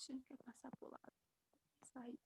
Ixi, quer passar pro lado. Sai.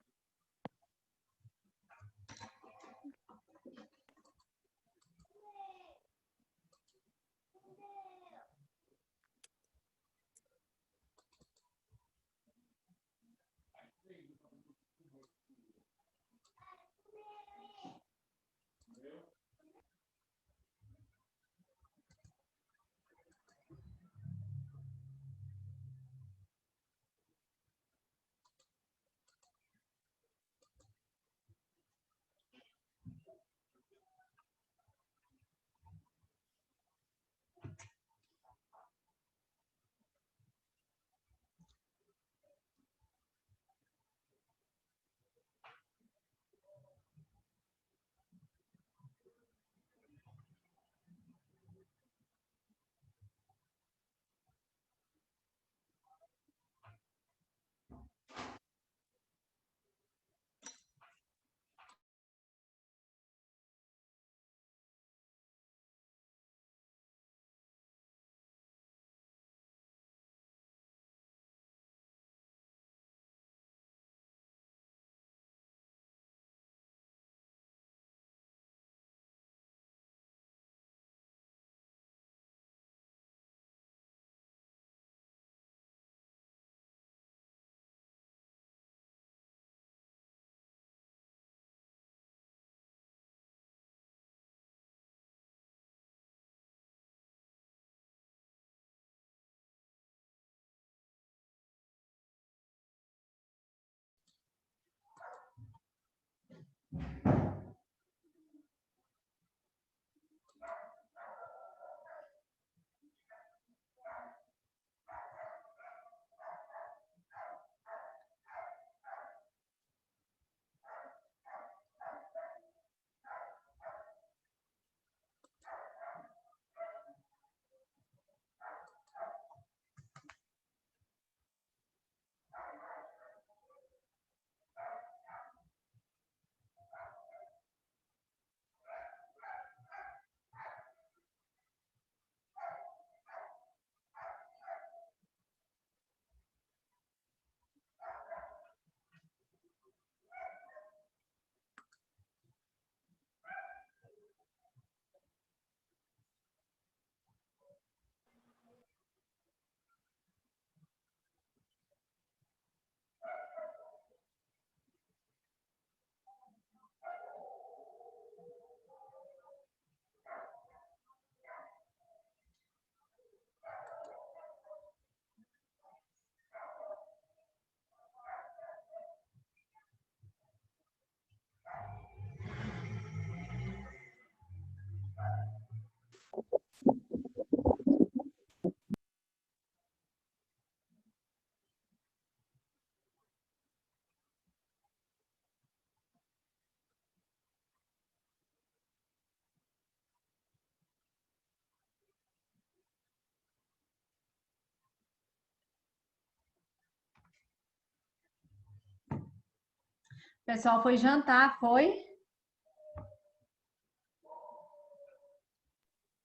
O pessoal foi jantar, foi?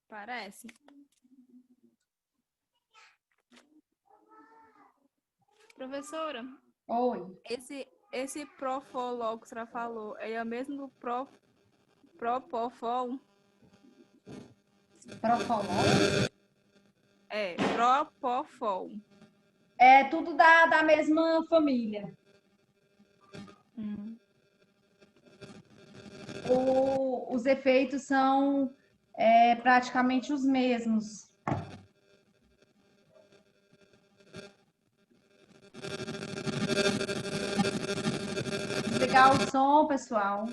Parece. Professora, Oi. esse Profol que a senhora falou, é o mesmo do Propofol? Profolol? É, Propofol. É tudo da mesma família. Os efeitos são praticamente os mesmos. Desligar o som, pessoal.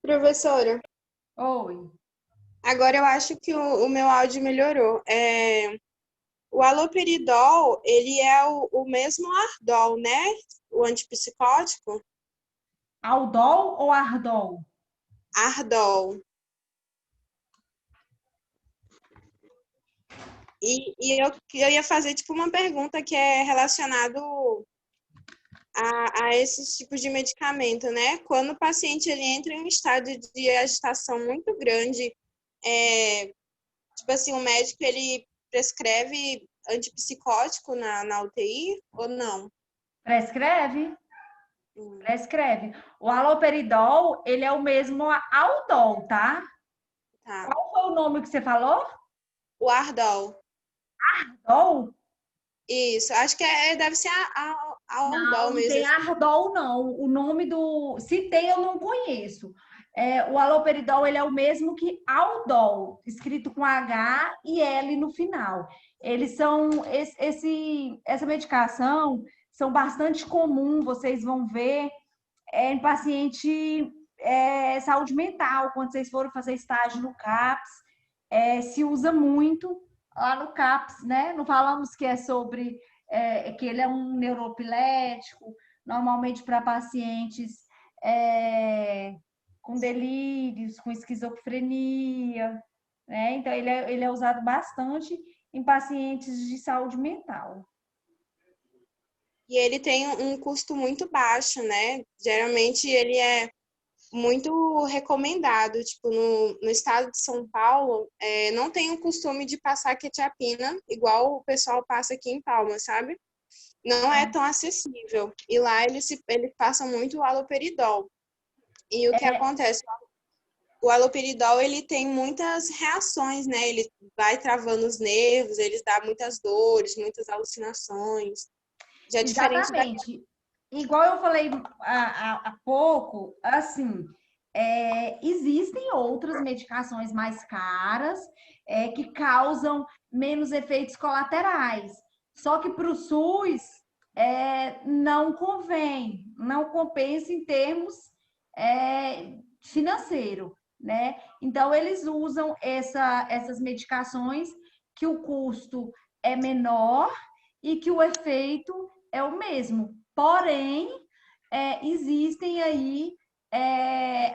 Professora, Oi. agora eu acho que o meu áudio melhorou. O haloperidol, ele é o mesmo Ardol, né? O antipsicótico? Aldol ou Ardol? Ardol. E eu ia fazer tipo uma pergunta que é relacionado a esses tipos de medicamento, né? Quando o paciente ele entra em um estado de agitação muito grande, tipo assim, o médico ele prescreve antipsicótico na UTI ou não? Prescreve? Prescreve. O haloperidol, ele é o mesmo Aldol, tá? Tá. Qual foi o nome que você falou? O Ardol. Aldol? Isso, acho que deve ser a Não, Ardol não tem mesmo. Ardol, não. O nome do... Se tem, eu não conheço. O haloperidol, ele é o mesmo que Aldol, escrito com H e L no final. Eles são... essa medicação são bastante comum, vocês vão ver em paciente saúde mental, quando vocês forem fazer estágio no CAPS, se usa muito lá no CAPS, né? Não falamos que é sobre que ele é um neuroepilético, normalmente para pacientes com delírios, com esquizofrenia, né? Então, ele é usado bastante em pacientes de saúde mental. E ele tem um custo muito baixo, né? Geralmente ele é muito recomendado. Tipo, no estado de São Paulo, não tem o costume de passar quetiapina, igual o pessoal passa aqui em Palmas, sabe? Não é tão acessível. E lá eles passam muito o haloperidol. E o que acontece? O haloperidol, ele tem muitas reações, né? Ele vai travando os nervos, ele dá muitas dores, muitas alucinações. Já é diferente da... Exatamente. Igual eu falei há pouco, assim, existem outras medicações mais caras que causam menos efeitos colaterais. Só que para o SUS não convém, não compensa em termos financeiro, né? Então, eles usam essas medicações que o custo é menor e que o efeito é o mesmo. Porém, existem aí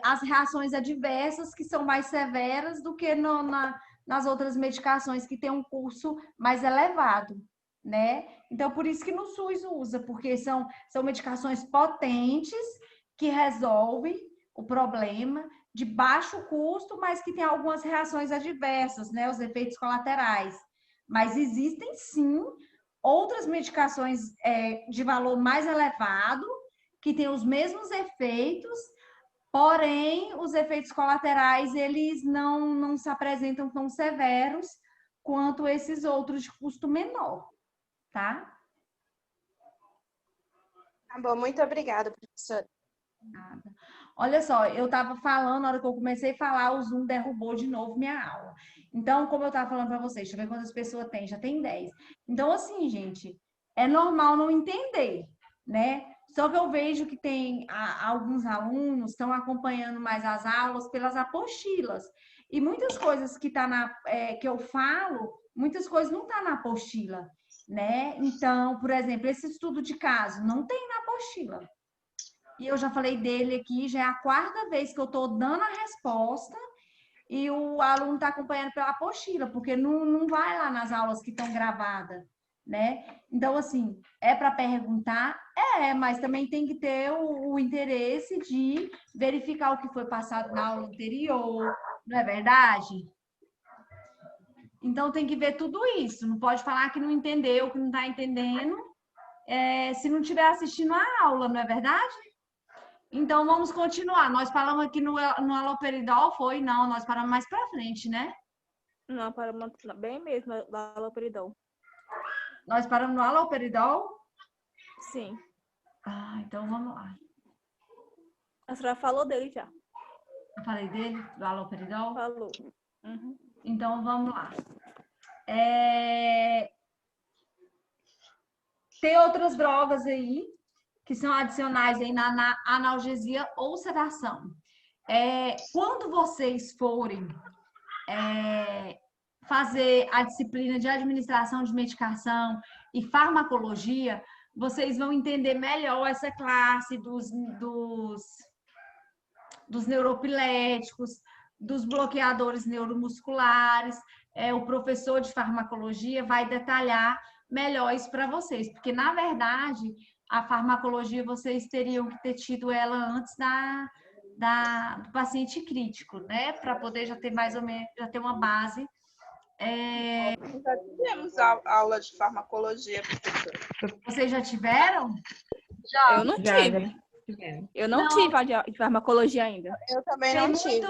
as reações adversas que são mais severas do que nas outras medicações que têm um custo mais elevado, né? Então, por isso que no SUS usa, porque são medicações potentes que resolvem o problema de baixo custo, mas que tem algumas reações adversas, né? Os efeitos colaterais. Mas existem sim outras medicações de valor mais elevado, que têm os mesmos efeitos, porém, os efeitos colaterais, eles não se apresentam tão severos quanto esses outros de custo menor, tá? Tá bom, muito obrigada, professora. Nada. Olha só, eu estava falando, na hora que eu comecei a falar, o Zoom derrubou de novo minha aula. Então, como eu estava falando para vocês, deixa eu ver quantas pessoas tem, já tem 10. Então, assim, gente, é normal não entender, né? Só que eu vejo que tem alguns alunos estão acompanhando mais as aulas pelas apostilas. E muitas coisas que eu falo, muitas coisas não estão na apostila, né? Então, por exemplo, esse estudo de caso não tem na apostila. E eu já falei dele aqui, já é a quarta vez que eu estou dando a resposta e o aluno está acompanhando pela apostila, porque não vai lá nas aulas que estão gravadas, né? Então, assim, é para perguntar? Mas também tem que ter o interesse de verificar o que foi passado na aula anterior, não é verdade? Então, tem que ver tudo isso. Não pode falar que não entendeu, que não está entendendo, se não estiver assistindo a aula, não é verdade? Então, vamos continuar. Nós falamos aqui no haloperidol, foi? Não, nós paramos mais para frente, né? Não, para manter bem mesmo, da haloperidol. Nós paramos no haloperidol? Sim. Então vamos lá. A senhora falou dele já. Eu falei dele, do haloperidol? Falou. Uhum. Então vamos lá. Tem outras drogas aí que são adicionais aí na analgesia ou sedação. Quando vocês forem fazer a disciplina de administração de medicação e farmacologia, vocês vão entender melhor essa classe dos neuropiléticos, dos bloqueadores neuromusculares. O professor de farmacologia vai detalhar melhor isso para vocês, porque, na verdade, a farmacologia vocês teriam que ter tido ela antes do paciente crítico, né? Para poder já ter mais ou menos, já ter uma base. Já tivemos aula de farmacologia, professora. Vocês já tiveram? Eu não Já tive. tivemos. Eu não tive a de farmacologia ainda. Eu também Tem não tive.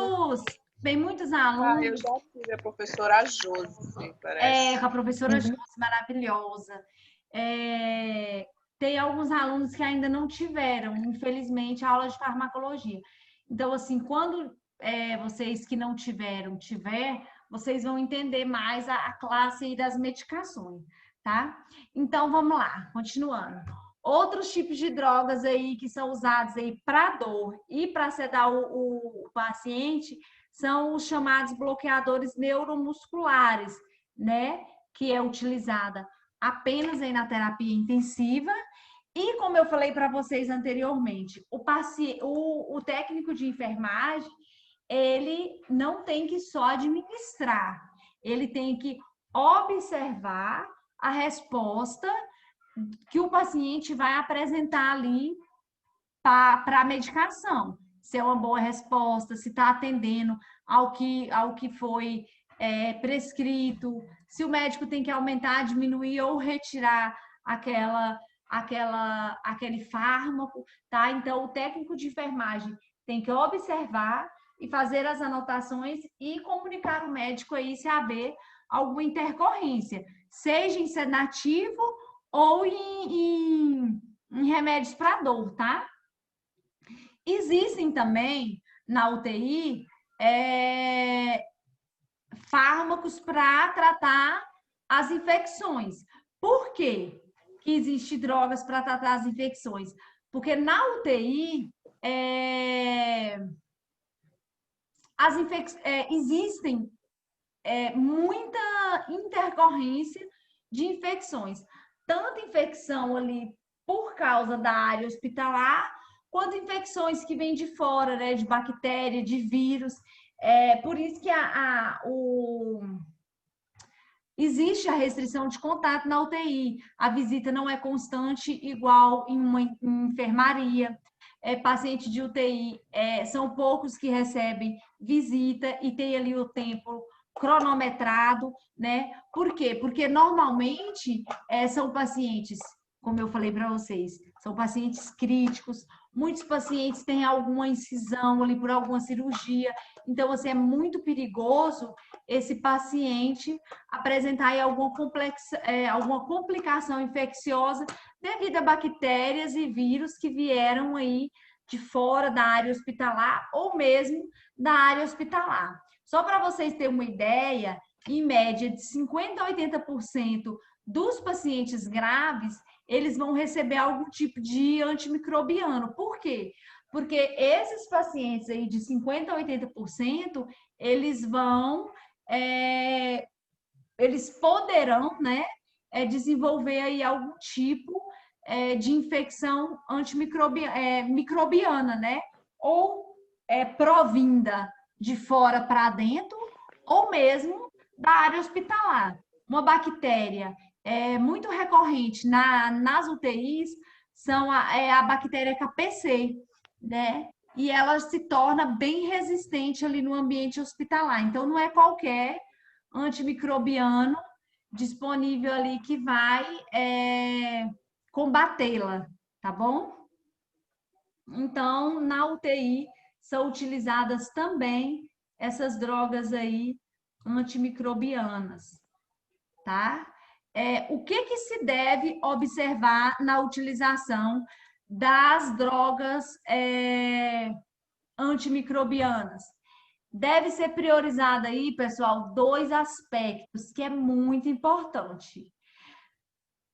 tem muitos Ah, eu alunos. já tive a professora Josi, parece. Com a professora Josi, maravilhosa. Tem alguns alunos que ainda não tiveram, infelizmente, a aula de farmacologia. Então, assim, quando vocês que não tiver, vocês vão entender mais a classe aí das medicações, tá? Então, vamos lá, continuando. Outros tipos de drogas aí que são usados aí para dor e para sedar o paciente são os chamados bloqueadores neuromusculares, né? Que é utilizada apenas aí na terapia intensiva. E como eu falei para vocês anteriormente, o técnico de enfermagem, ele não tem que só administrar, ele tem que observar a resposta que o paciente vai apresentar ali para a medicação. Se é uma boa resposta, se está atendendo ao que foi prescrito, se o médico tem que aumentar, diminuir ou retirar aquele fármaco, tá? Então, o técnico de enfermagem tem que observar e fazer as anotações e comunicar ao médico aí se haver alguma intercorrência, seja em sedativo ou em remédios para dor, tá? Existem também na UTI fármacos para tratar as infecções. Por quê que existem drogas para tratar as infecções? Porque na UTI existem muita intercorrência de infecções. Tanto infecção ali por causa da área hospitalar, quanto infecções que vêm de fora, né, de bactéria, de vírus. Por isso que existe a restrição de contato na UTI. A visita não é constante igual em uma enfermaria. Paciente de UTI, são poucos que recebem visita e tem ali o tempo cronometrado, né? Por quê? Porque normalmente são pacientes, como eu falei para vocês, são pacientes críticos, muitos pacientes têm alguma incisão ali por alguma cirurgia, então, assim, é muito perigoso esse paciente apresentar aí alguma complicação infecciosa devido a bactérias e vírus que vieram aí de fora da área hospitalar ou mesmo da área hospitalar. Só para vocês terem uma ideia, em média de 50% a 80% dos pacientes graves, eles vão receber algum tipo de antimicrobiano. Por quê? Porque esses pacientes aí de 50% a 80%, eles poderão, né, desenvolver aí algum tipo de infecção microbiana, né? Ou provinda de fora para dentro, ou mesmo da área hospitalar. Uma bactéria muito recorrente nas UTIs são a bactéria KPC, né? E ela se torna bem resistente ali no ambiente hospitalar. Então, não é qualquer antimicrobiano disponível ali que vai combatê-la, tá bom? Então, na UTI são utilizadas também essas drogas aí antimicrobianas, tá? O que se deve observar na utilização das drogas antimicrobianas? Deve ser priorizado aí, pessoal, 2 aspectos que é muito importante.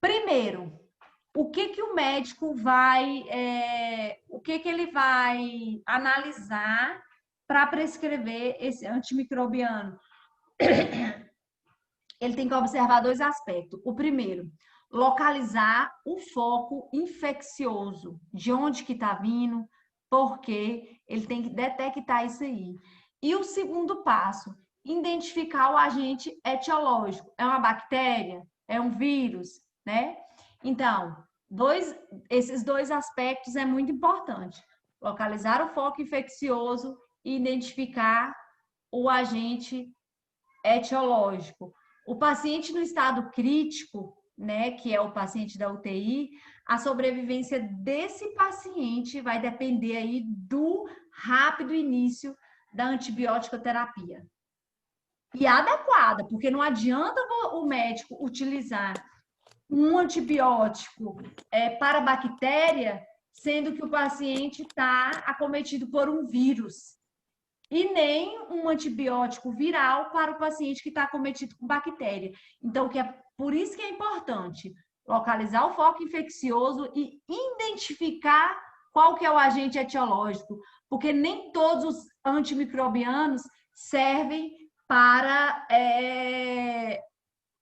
Primeiro, o que o médico vai, ele vai analisar para prescrever esse antimicrobiano? Ele tem que observar 2 aspectos. O primeiro, localizar o foco infeccioso, de onde que está vindo, por quê, ele tem que detectar isso aí. E o segundo passo, identificar o agente etiológico. É uma bactéria? É um vírus? Né? Então, Esses dois aspectos é muito importante. Localizar o foco infeccioso e identificar o agente etiológico. O paciente no estado crítico, né, que é o paciente da UTI, a sobrevivência desse paciente vai depender aí do rápido início da antibiótico terapia. E adequada, porque não adianta o médico utilizar um antibiótico para bactéria, sendo que o paciente está acometido por um vírus. E nem um antibiótico viral para o paciente que está acometido com bactéria. Então, por isso que é importante localizar o foco infeccioso e identificar qual que é o agente etiológico, porque nem todos os antimicrobianos servem para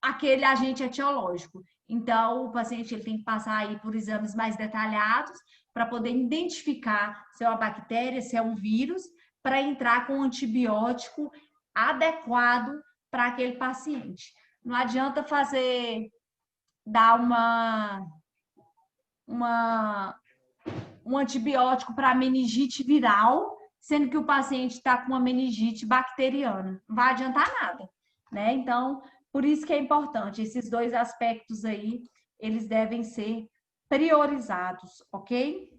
aquele agente etiológico. Então, o paciente ele tem que passar aí por exames mais detalhados para poder identificar se é uma bactéria, se é um vírus, para entrar com um antibiótico adequado para aquele paciente. Não adianta dar um antibiótico para meningite viral, sendo que o paciente está com uma meningite bacteriana. Não vai adiantar nada, né? Então, por isso que é importante, esses dois aspectos aí, eles devem ser priorizados, ok?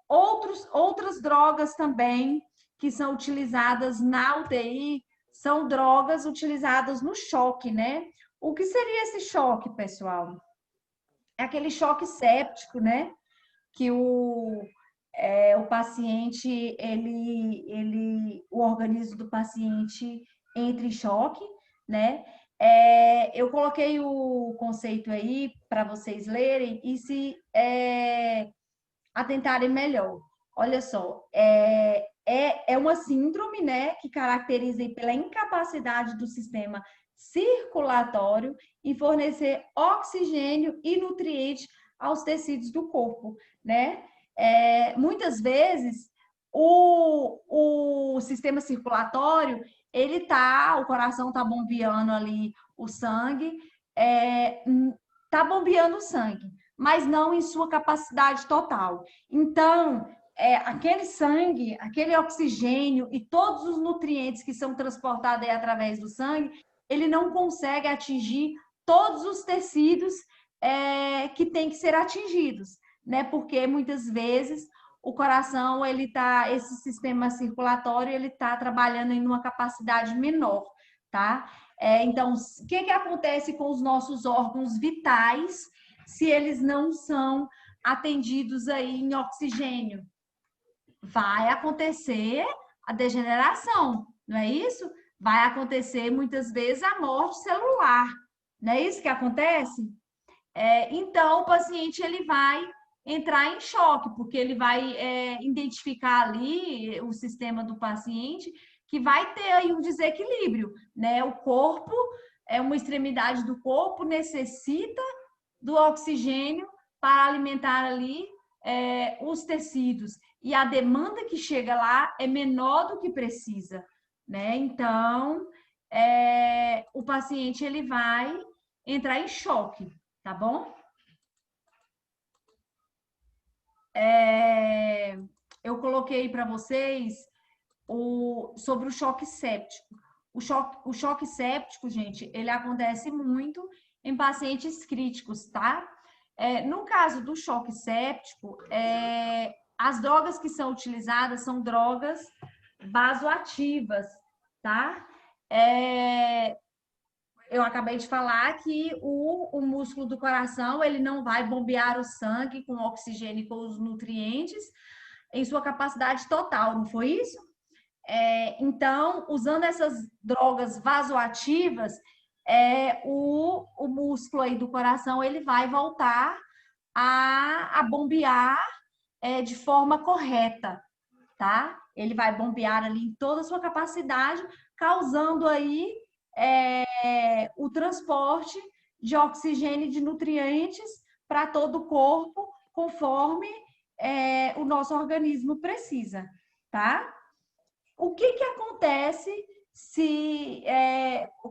Outras drogas também que são utilizadas na UTI são drogas utilizadas no choque, né? O que seria esse choque, pessoal? É aquele choque séptico, né? Que o paciente, o organismo do paciente entra em choque, né? Eu coloquei o conceito aí para vocês lerem e se atentarem melhor. Olha só, é uma síndrome, né, que caracteriza pela incapacidade do sistema circulatório em fornecer oxigênio e nutrientes aos tecidos do corpo, né? Muitas vezes o sistema circulatório o coração tá bombeando ali o sangue, tá bombeando o sangue, mas não em sua capacidade total. Então, aquele sangue, aquele oxigênio e todos os nutrientes que são transportados aí através do sangue, ele não consegue atingir todos os tecidos que tem que ser atingidos, né? Porque muitas vezes o coração, esse sistema circulatório, ele tá trabalhando em uma capacidade menor, tá? Então, o que acontece com os nossos órgãos vitais se eles não são atendidos aí em oxigênio? Vai acontecer a degeneração, não é isso? Vai acontecer muitas vezes a morte celular, não é isso que acontece? Então, o paciente ele vai entrar em choque, porque ele vai identificar ali o sistema do paciente que vai ter aí um desequilíbrio, né? O corpo, uma extremidade do corpo necessita do oxigênio para alimentar ali os tecidos. E a demanda que chega lá é menor do que precisa, né? Então, o paciente ele vai entrar em choque, tá bom? Eu coloquei para vocês sobre o choque séptico. O choque séptico, gente, ele acontece muito em pacientes críticos, tá? No caso do choque séptico, as drogas que são utilizadas são drogas vasoativas, tá? Eu acabei de falar que o músculo do coração, ele não vai bombear o sangue com oxigênio e com os nutrientes em sua capacidade total, não foi isso? Então, usando essas drogas vasoativas, o músculo aí do coração, ele vai voltar a bombear de forma correta, tá? Ele vai bombear ali em toda a sua capacidade, causando aí o transporte de oxigênio e de nutrientes para todo o corpo, conforme o nosso organismo precisa, tá? O que acontece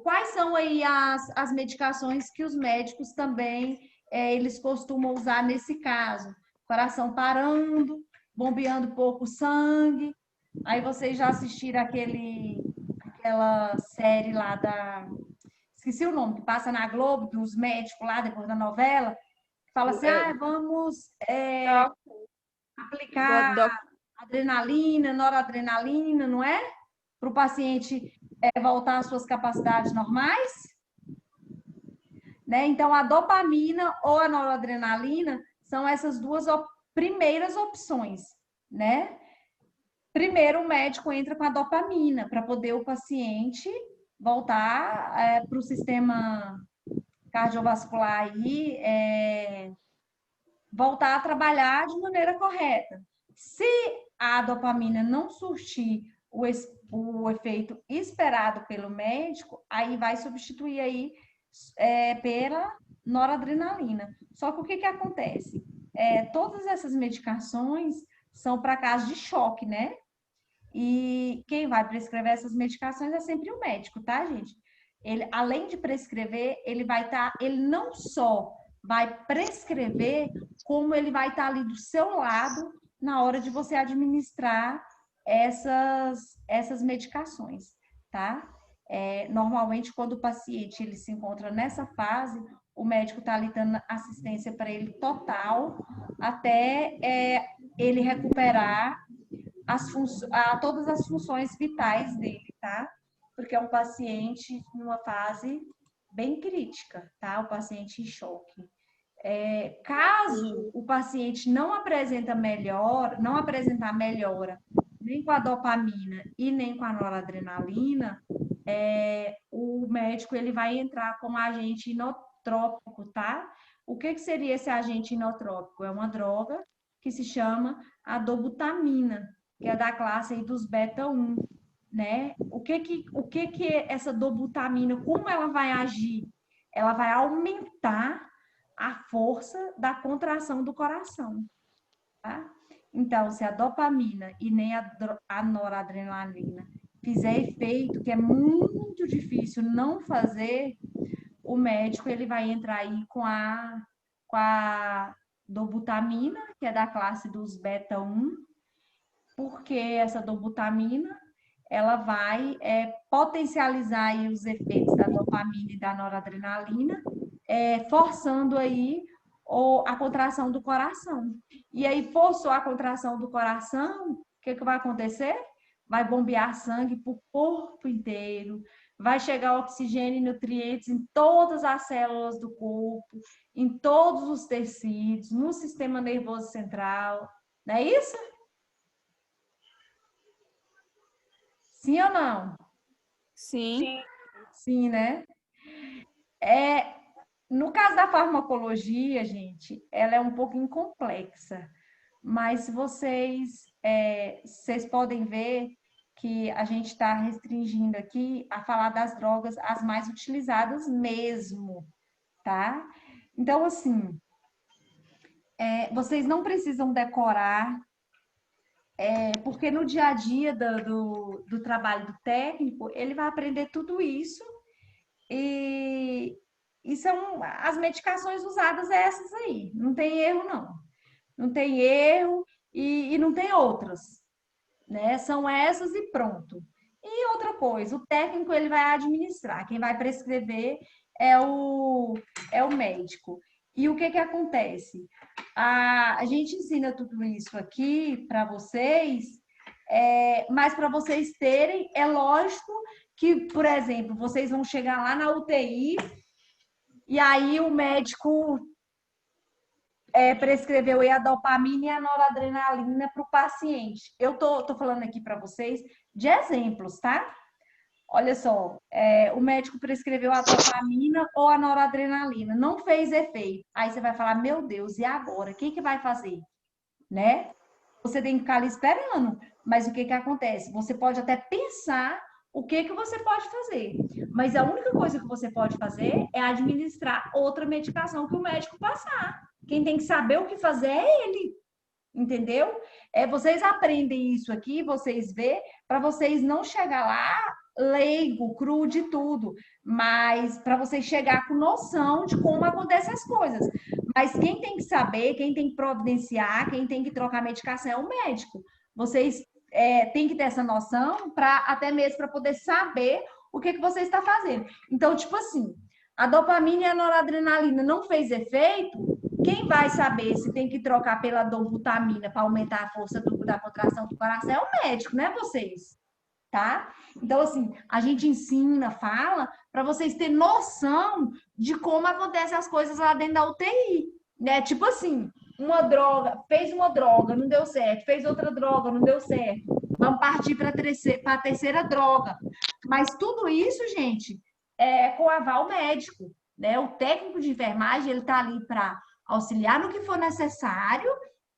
quais são aí as medicações que os médicos também eles costumam usar nesse caso? Coração parando, bombeando pouco sangue. Aí vocês já assistiram aquela série lá esqueci o nome, que passa na Globo, dos médicos lá, depois da novela, que fala assim, vamos aplicar adrenalina, noradrenalina, não é? Para o paciente voltar às suas capacidades normais. Né? Então, a dopamina ou a noradrenalina são essas duas primeiras opções, né? Primeiro, o médico entra com a dopamina para poder o paciente voltar para o sistema cardiovascular aí, voltar a trabalhar de maneira correta. Se a dopamina não surtir o efeito esperado pelo médico, aí vai substituir aí pela noradrenalina. Só que o que acontece? Todas essas medicações são para casos de choque, né? E quem vai prescrever essas medicações é sempre o médico, tá, gente? Ele, além de prescrever, ele não só vai prescrever, como ele vai estar ali do seu lado na hora de você administrar essas medicações, tá? Normalmente, quando o paciente ele se encontra nessa fase, o médico está ali dando assistência para ele total, até ele recuperar todas as funções vitais dele, tá? Porque é um paciente numa fase bem crítica, tá? O paciente em choque. Caso o paciente não apresentar melhora, nem com a dopamina e nem com a noradrenalina, o médico ele vai entrar com agente inotrópico, tá? O que seria esse agente inotrópico? É uma droga que se chama a dobutamina, que é da classe aí dos beta-1, né? O que essa dobutamina, como ela vai agir? Ela vai aumentar a força da contração do coração, tá? Então, se a dopamina e nem a noradrenalina fizer efeito, que é muito difícil não fazer, o médico ele vai entrar aí com a dobutamina, que é da classe dos beta-1, porque essa dobutamina ela vai potencializar aí os efeitos da dopamina e da noradrenalina, forçando aí a contração do coração. E aí, forçou a contração do coração, o que vai acontecer? Vai bombear sangue para o corpo inteiro, vai chegar oxigênio e nutrientes em todas as células do corpo, em todos os tecidos, no sistema nervoso central. Não é isso? Sim ou não? Sim. Sim, né? No caso da farmacologia, gente, ela é um pouco complexa, mas vocês podem ver que a gente está restringindo aqui a falar das drogas as mais utilizadas mesmo, tá? Então, assim, vocês não precisam decorar, porque no dia a dia do trabalho do técnico, ele vai aprender tudo isso e são as medicações usadas essas aí. Não tem erro, não. Não tem erro e não tem outras, né? São essas e pronto. E outra coisa, o técnico ele vai administrar. Quem vai prescrever é o médico. E o que acontece? A gente ensina tudo isso aqui para vocês, mas para vocês terem, é lógico que, por exemplo, vocês vão chegar lá na UTI e aí o médico prescreveu a dopamina e a noradrenalina para o paciente. Eu tô falando aqui para vocês de exemplos, tá? Olha só, o médico prescreveu a dopamina ou a noradrenalina, não fez efeito. Aí você vai falar, meu Deus, e agora? O que vai fazer? Né? Você tem que ficar ali esperando. Mas o que acontece? Você pode até pensar o que você pode fazer. Mas a única coisa que você pode fazer é administrar outra medicação que o médico passar. Quem tem que saber o que fazer é ele. Entendeu? Vocês aprendem isso aqui, vocês vê, para vocês não chegar lá leigo, cru de tudo, mas para vocês chegar com noção de como acontecem as coisas. Mas quem tem que saber, quem tem que providenciar, quem tem que trocar medicação é o médico. Vocês têm que ter essa noção para até mesmo para poder saber o que você está fazendo. Então, tipo assim, a dopamina e a noradrenalina não fez efeito, quem vai saber se tem que trocar pela dobutamina para aumentar a força da contração do coração é o médico, não é vocês, tá? Então, assim, a gente ensina, fala, para vocês terem noção de como acontecem as coisas lá dentro da UTI, né? Tipo assim, fez uma droga, não deu certo, fez outra droga, não deu certo. Vamos partir para a terceira droga. Mas tudo isso, gente, é com aval médico, né? O técnico de enfermagem, ele tá ali para auxiliar no que for necessário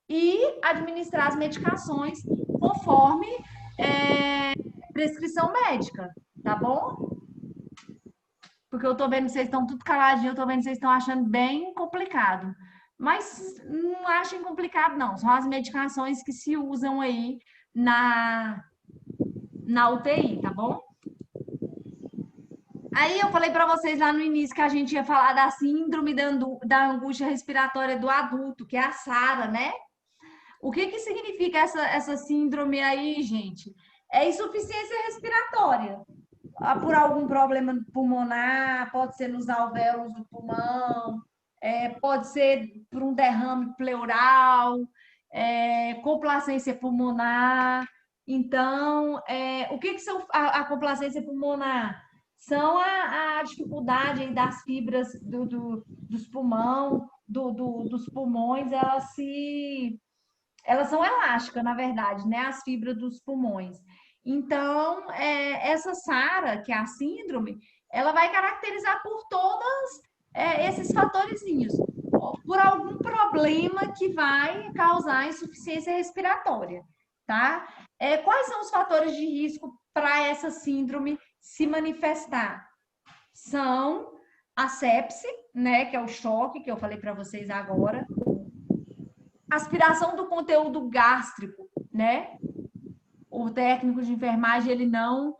e administrar as medicações conforme prescrição médica, tá bom? Porque eu tô vendo que vocês estão tudo caladinho, eu tô vendo que vocês estão achando bem complicado. Mas não achem complicado, não. São as medicações que se usam aí na UTI, tá bom? Aí eu falei para vocês lá no início que a gente ia falar da síndrome da angústia respiratória do adulto, que é a SARA, né? O que significa essa síndrome aí, gente? É insuficiência respiratória. Por algum problema pulmonar, pode ser nos alvéolos do pulmão, pode ser por um derrame pleural, complacência pulmonar. Então, o que são a complacência pulmonar? São a dificuldade aí das fibras dos dos pulmões, elas são elásticas, na verdade, né? As fibras dos pulmões. Então, essa SARA, que é a síndrome, ela vai caracterizar por todos esses fatorzinhos, por algum problema que vai causar insuficiência respiratória, tá? Quais são os fatores de risco para essa síndrome se manifestar? São a sepse, né, que é o choque que eu falei para vocês agora, aspiração do conteúdo gástrico, né? O técnico de enfermagem ele não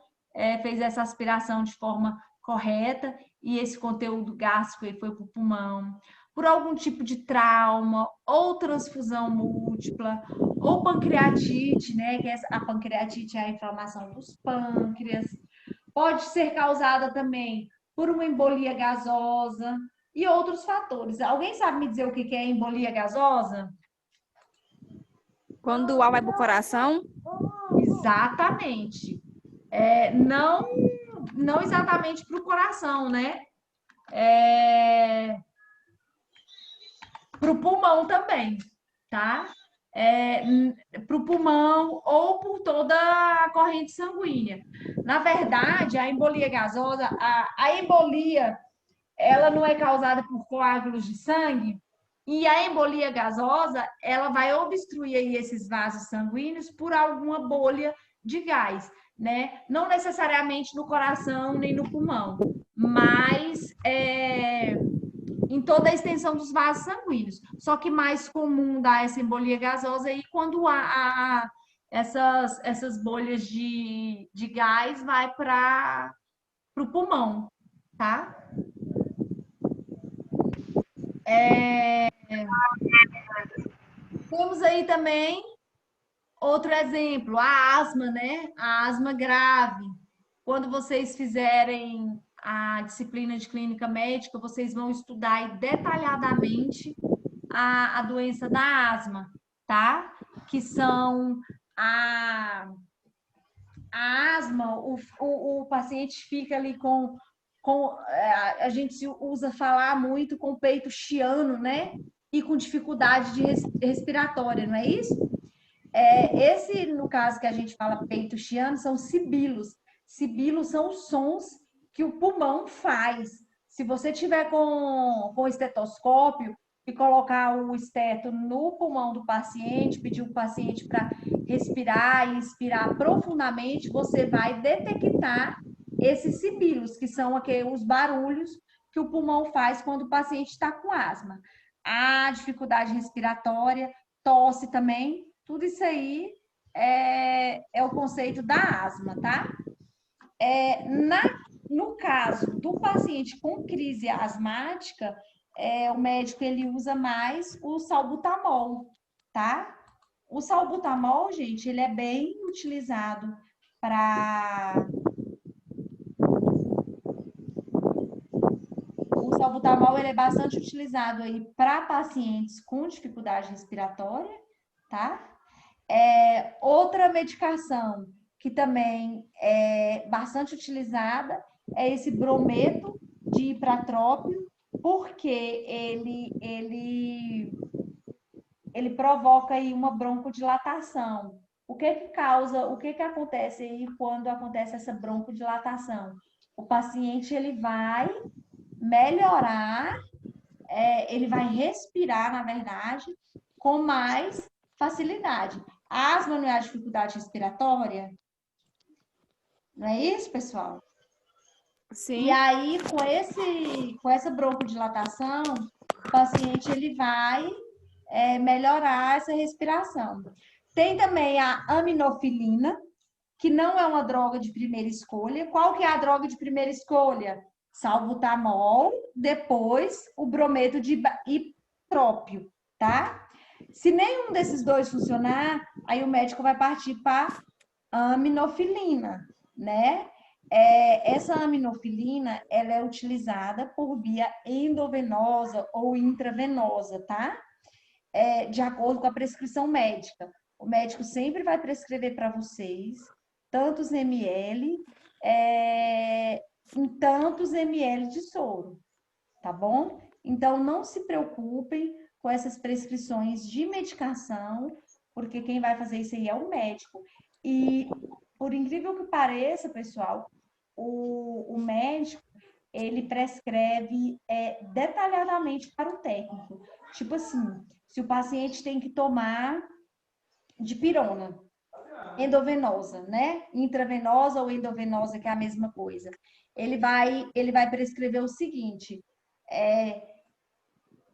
fez essa aspiração de forma correta e esse conteúdo gástrico ele foi para o pulmão. Por algum tipo de trauma, ou transfusão múltipla, ou pancreatite, né? Que a pancreatite é a inflamação dos pâncreas. Pode ser causada também por uma embolia gasosa e outros fatores. Alguém sabe me dizer o que é embolia gasosa? Quando o ar vai para o coração? Exatamente. Não exatamente para o coração, né? Para o pulmão também, tá? Para o pulmão ou por toda a corrente sanguínea. Na verdade, a embolia gasosa, a embolia, ela não é causada por coágulos de sangue, e a embolia gasosa, ela vai obstruir aí esses vasos sanguíneos por alguma bolha de gás, né? Não necessariamente no coração nem no pulmão, mas em toda a extensão dos vasos sanguíneos. Só que mais comum dar essa embolia gasosa aí quando há essas bolhas de gás vai para o pulmão, tá? Temos aí também outro exemplo, a asma, né? A asma grave. Quando vocês fizerem a disciplina de clínica médica, vocês vão estudar detalhadamente a doença da asma, tá? Que são a asma, o paciente fica ali a gente usa falar muito com o peito chiano, né? E com dificuldade respiratória, não é isso? No caso que a gente fala peito chiano, são sibilos. Sibilos são os sons que o pulmão faz. Se você tiver com estetoscópio e colocar o esteto no pulmão do paciente, pedir o paciente para respirar e inspirar profundamente, você vai detectar esses sibilos, que são os barulhos que o pulmão faz quando o paciente está com asma. A dificuldade respiratória, tosse também, tudo isso aí é o conceito da asma, tá? No caso do paciente com crise asmática, o médico ele usa mais o salbutamol, tá? O salbutamol, gente, ele é bem utilizado para... O salbutamol ele é bastante utilizado aí para pacientes com dificuldade respiratória, tá? Outra medicação que também é bastante utilizada é esse brometo de ipratrópio, porque ele provoca aí uma broncodilatação. O que que acontece aí quando acontece essa broncodilatação? O paciente ele vai melhorar, ele vai respirar, na verdade, com mais facilidade. A asma não é a dificuldade respiratória? Não é isso, pessoal? Sim. E aí, com essa broncodilatação, o paciente ele vai melhorar essa respiração. Tem também a aminofilina, que não é uma droga de primeira escolha. Qual que é a droga de primeira escolha? Salbutamol, depois o brometo de iprópio, tá? Se nenhum desses dois funcionar, aí o médico vai partir para aminofilina, né? Essa aminofilina, ela é utilizada por via endovenosa ou intravenosa, tá? De acordo com a prescrição médica. O médico sempre vai prescrever para vocês tantos ml, em tantos ml de soro, tá bom? Então, não se preocupem com essas prescrições de medicação, porque quem vai fazer isso aí é o médico. E, por incrível que pareça, pessoal, o médico, ele prescreve detalhadamente para o técnico. Tipo assim, se o paciente tem que tomar dipirona endovenosa, né? Intravenosa ou endovenosa, que é a mesma coisa. Ele vai prescrever o seguinte,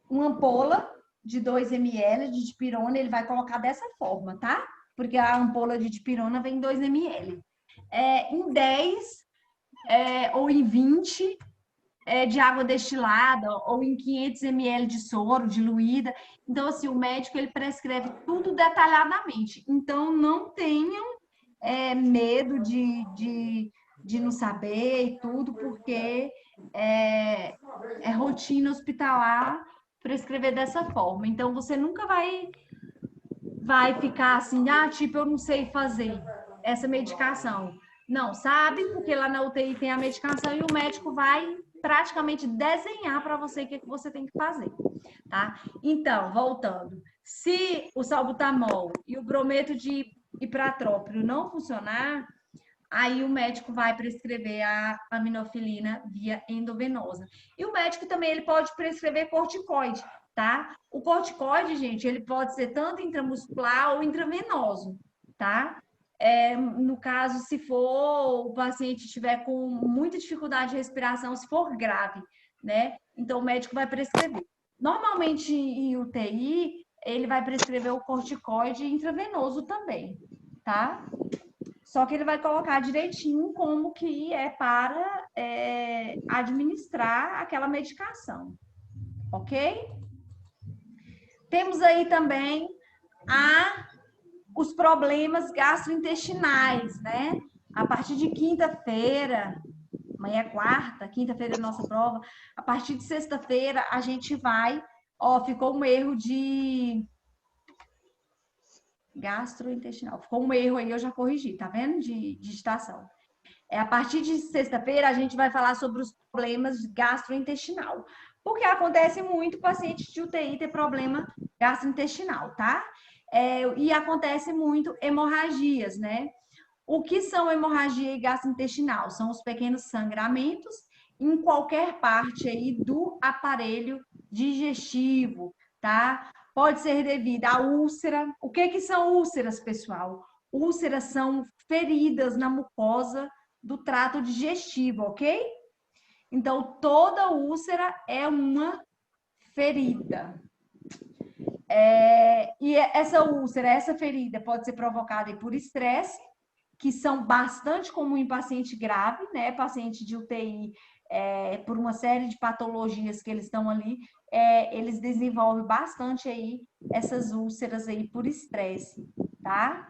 uma ampola de 2 ml de dipirona, ele vai colocar dessa forma, tá? Porque a ampola de dipirona vem em 2 ml. Em 10 ou em 20 de água destilada ou em 500 ml de soro diluída. Então, assim, o médico ele prescreve tudo detalhadamente. Então, não tenham medo de não saber e tudo, porque é rotina hospitalar prescrever dessa forma. Então, você nunca vai ficar assim, tipo, eu não sei fazer essa medicação. Não, sabe? Porque lá na UTI tem a medicação e o médico vai praticamente desenhar para você o que você tem que fazer, tá? Então, voltando. Se o salbutamol e o brometo de ipratrópio não funcionar, aí o médico vai prescrever a aminofilina via endovenosa. E o médico também ele pode prescrever corticoide, tá? O corticoide, gente, ele pode ser tanto intramuscular ou intravenoso, tá? No caso, se for o paciente tiver com muita dificuldade de respiração, se for grave, né? Então, o médico vai prescrever. Normalmente, em UTI, ele vai prescrever o corticoide intravenoso também, tá? Só que ele vai colocar direitinho como que é para administrar aquela medicação, ok? Temos aí também os problemas gastrointestinais, né? A partir de quinta-feira, amanhã é quarta, quinta-feira é nossa prova, a partir de sexta-feira a gente vai, ficou um erro de gastrointestinal, ficou um erro aí, eu já corrigi, tá vendo? De digitação. A partir de sexta-feira a gente vai falar sobre os problemas gastrointestinal, porque acontece muito paciente de UTI ter problema gastrointestinal, tá? E acontece muito hemorragias, né? O que são hemorragia gastrointestinal? São os pequenos sangramentos em qualquer parte aí do aparelho digestivo, tá? Pode ser devido à úlcera. O que são úlceras, pessoal? Úlceras são feridas na mucosa do trato digestivo, ok? Então, toda úlcera é uma ferida. E essa úlcera, essa ferida pode ser provocada por estresse, que são bastante comuns em paciente grave, né? Paciente de UTI, por uma série de patologias que eles estão ali, eles desenvolvem bastante aí essas úlceras aí por estresse, tá?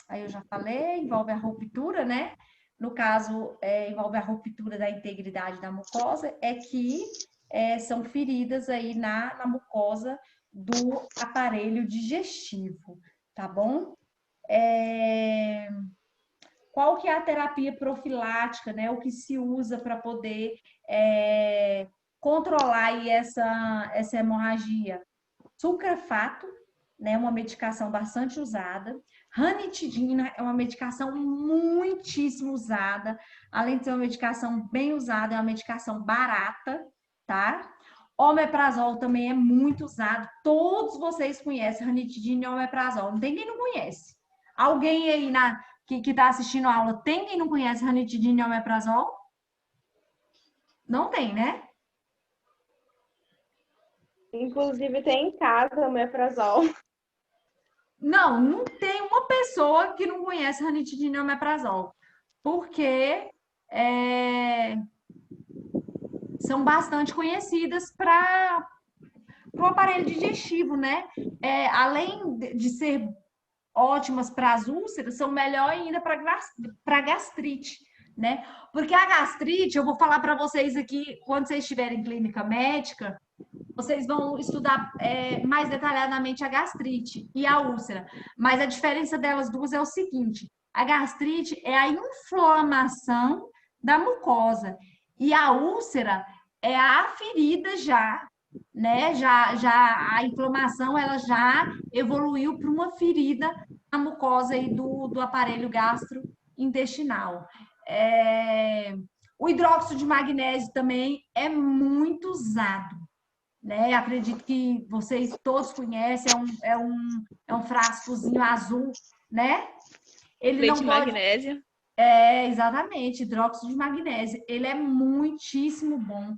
Aí eu já falei, envolve a ruptura, né? No caso, envolve a ruptura da integridade da mucosa, que são feridas aí na mucosa do aparelho digestivo, tá bom? Qual que é a terapia profilática, né? O que se usa para poder controlar aí essa hemorragia? Sulfato, né? Uma medicação bastante usada. Ranitidina é uma medicação muitíssimo usada. Além de ser uma medicação bem usada, é uma medicação barata, tá? Omeprazol também é muito usado. Todos vocês conhecem ranitidina e omeprazol. Não tem quem não conhece. Alguém aí que está assistindo a aula tem quem não conhece ranitidina e omeprazol? Não tem, né? Inclusive tem em casa o omeprazol. Não tem uma pessoa que não conhece ranitidina e omeprazol. Porque são bastante conhecidas para o aparelho digestivo, né? Além de ser ótimas para as úlceras, são melhor ainda para gastrite, né? Porque a gastrite, eu vou falar para vocês aqui, quando vocês estiverem em clínica médica, vocês vão estudar mais detalhadamente a gastrite e a úlcera. Mas a diferença delas duas é o seguinte: a gastrite é a inflamação da mucosa e a úlcera é a ferida já, né? Já a inflamação ela já evoluiu para uma ferida na mucosa aí do aparelho gastrointestinal. O hidróxido de magnésio também é muito usado, né? Acredito que vocês todos conhecem, é um frascozinho azul, né? Ele Leite não pode... magnésio. Exatamente, hidróxido de magnésio. Ele é muitíssimo bom,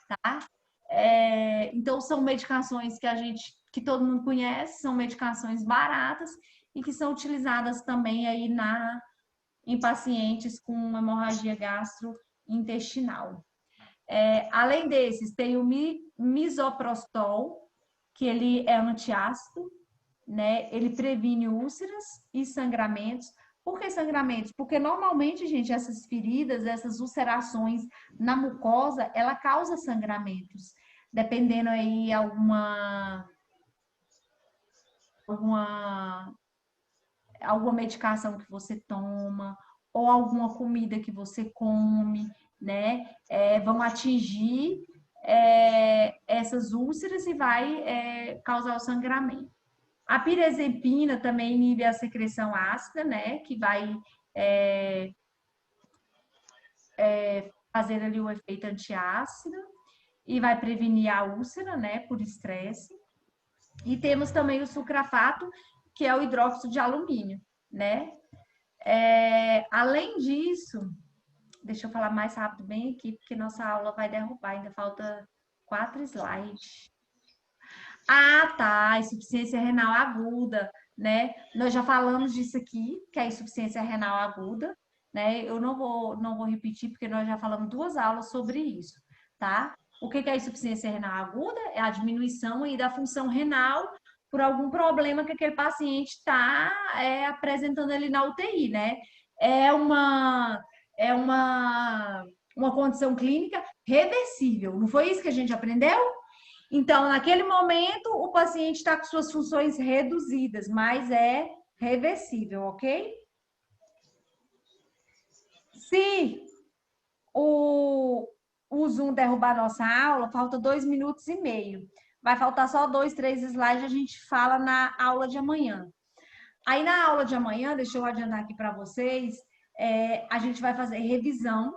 tá? Então, são medicações que todo mundo conhece, são medicações baratas e que são utilizadas também aí em pacientes com hemorragia gastrointestinal. Além desses, tem o misoprostol, que ele é antiácido, né? Ele previne úlceras e sangramentos. Por que sangramentos? Porque normalmente, gente, essas feridas, essas ulcerações na mucosa, ela causa sangramentos. Dependendo aí alguma medicação que você toma ou alguma comida que você come, né? Vão atingir essas úlceras e vai causar o sangramento. A pirezepina também inibe a secreção ácida, né? Que vai fazer ali o efeito antiácido e vai prevenir a úlcera, né? Por estresse. E temos também o sulfato, que é o hidróxido de alumínio, né? Além disso, deixa eu falar mais rápido bem aqui, porque nossa aula vai derrubar, ainda falta 4 slides. Ah, tá, insuficiência renal aguda, né? Nós já falamos disso aqui, que é a insuficiência renal aguda, né? Eu não vou repetir, porque nós já falamos 2 aulas sobre isso, tá? O que é a insuficiência renal aguda? É a diminuição aí da função renal por algum problema que aquele paciente está apresentando ali na UTI, né? É uma condição clínica reversível. Não foi isso que a gente aprendeu? Então, naquele momento, o paciente está com suas funções reduzidas, mas é reversível, ok? Se o Zoom derrubar nossa aula, falta 2 minutos e meio. Vai faltar só 2, 3 slides, a gente fala na aula de amanhã. Aí, na aula de amanhã, deixa eu adiantar aqui para vocês, a gente vai fazer revisão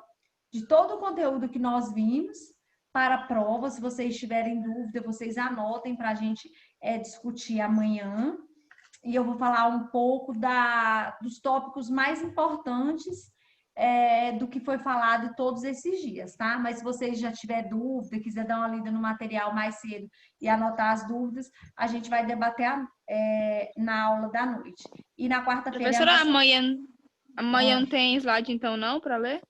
de todo o conteúdo que nós vimos para a prova. Se vocês tiverem dúvida, vocês anotem para a gente discutir amanhã. E eu vou falar um pouco dos tópicos mais importantes do que foi falado todos esses dias, tá? Mas se vocês já tiver dúvida, quiser dar uma lida no material mais cedo e anotar as dúvidas, a gente vai debater na aula da noite. E na quarta-feira... Professora, amanhã não tem slide então não para ler?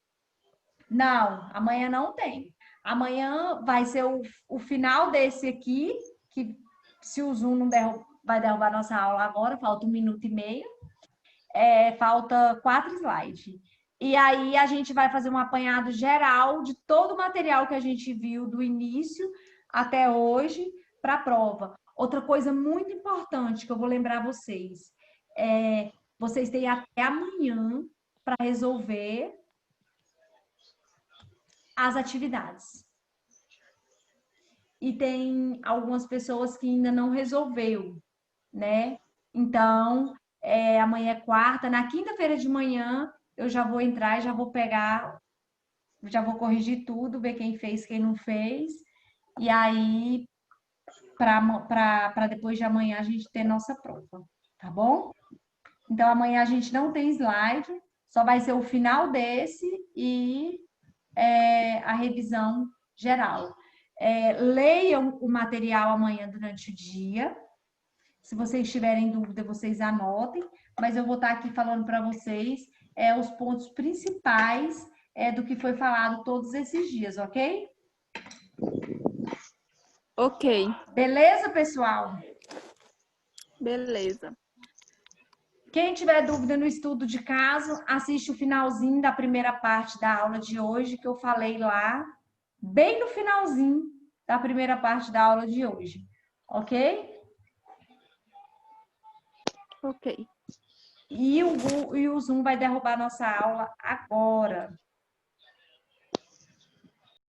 Não, amanhã não tem. Amanhã vai ser o final desse aqui, que se o Zoom não vai derrubar nossa aula agora, falta 1 minuto e meio. Falta 4 slides. E aí a gente vai fazer um apanhado geral de todo o material que a gente viu do início até hoje para a prova. Outra coisa muito importante que eu vou lembrar vocês, vocês têm até amanhã para resolver as atividades. E tem algumas pessoas que ainda não resolveu, né? Então, amanhã é quarta, na quinta-feira de manhã eu já vou entrar e já vou pegar, já vou corrigir tudo, ver quem fez, quem não fez, e aí para depois de amanhã a gente ter nossa prova, tá bom? Então amanhã a gente não tem slide, só vai ser o final desse e a revisão geral. Leiam o material amanhã durante o dia. Se vocês tiverem dúvida, vocês anotem, mas eu vou estar aqui falando para vocês os pontos principais do que foi falado todos esses dias, ok? Ok. Beleza, pessoal? Beleza. Quem tiver dúvida no estudo de caso, assiste o finalzinho da primeira parte da aula de hoje, que eu falei lá, bem no finalzinho da primeira parte da aula de hoje, ok? Ok. E o Zoom vai derrubar nossa aula agora.